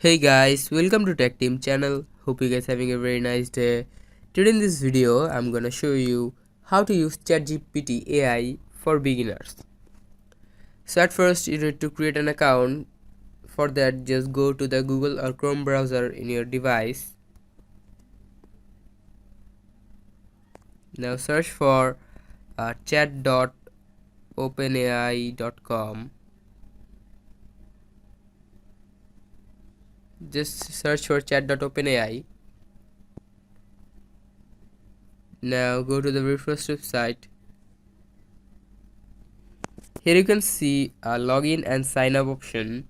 Hey guys, welcome to Tech Team channel. Hope you guys having a very nice day. Today in this video, I'm gonna show you how to use ChatGPT AI for beginners. So at first, you need to create an account. For that, just go to the Google or Chrome browser in your device. Now search for chat.openai.com. Just search for chat.openai. Now go to the very first website. Here you can see a login and sign up option.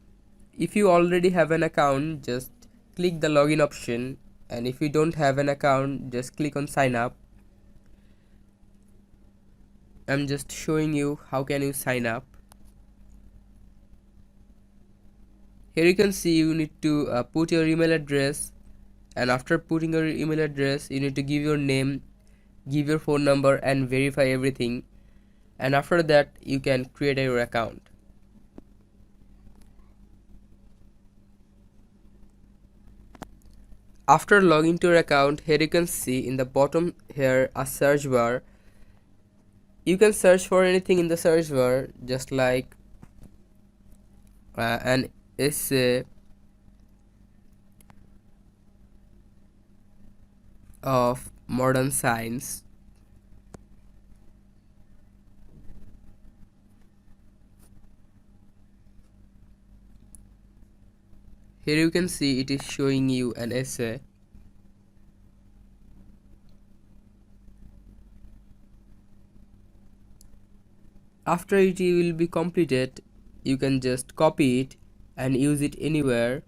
If you already have an account, just click the login option, and if you don't have an account, just click on sign up. I'm just showing you how can you sign up. Here you can see you need to put your email address, and after putting your email address you need to give your name, give your phone number and verify everything, and after that you can create your account. After logging to your account, here you can see in the bottom here a search bar. You can search for anything in the search bar, just like an essay of modern science. Here you can see it is showing you an essay. After it will be completed, you can just copy it and use it anywhere.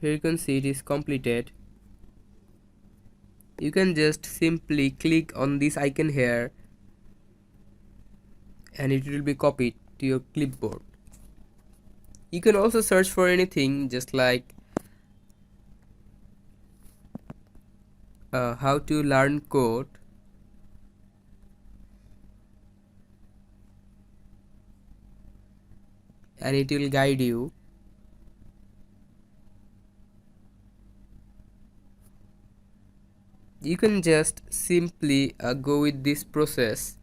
Here you can see it is completed. You can just simply click on this icon here and it will be copied to your clipboard. You can also search for anything, just like how to learn code, and it will guide you. You can just simply go with this process.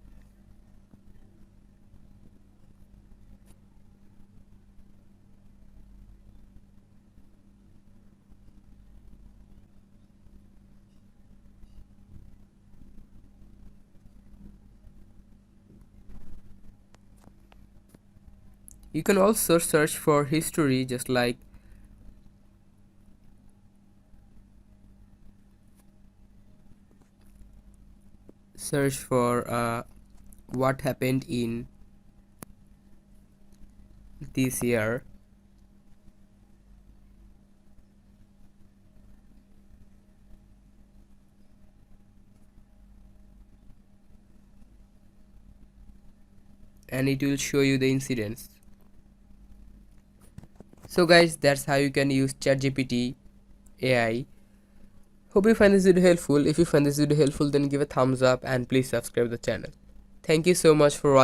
You can also search for history, just like search for what happened in this year. And it will show you the incidents. So guys, that's how you can use ChatGPT AI. Hope you find this video helpful. If you find this video helpful, then give a thumbs up and please subscribe the channel. Thank you so much for watching.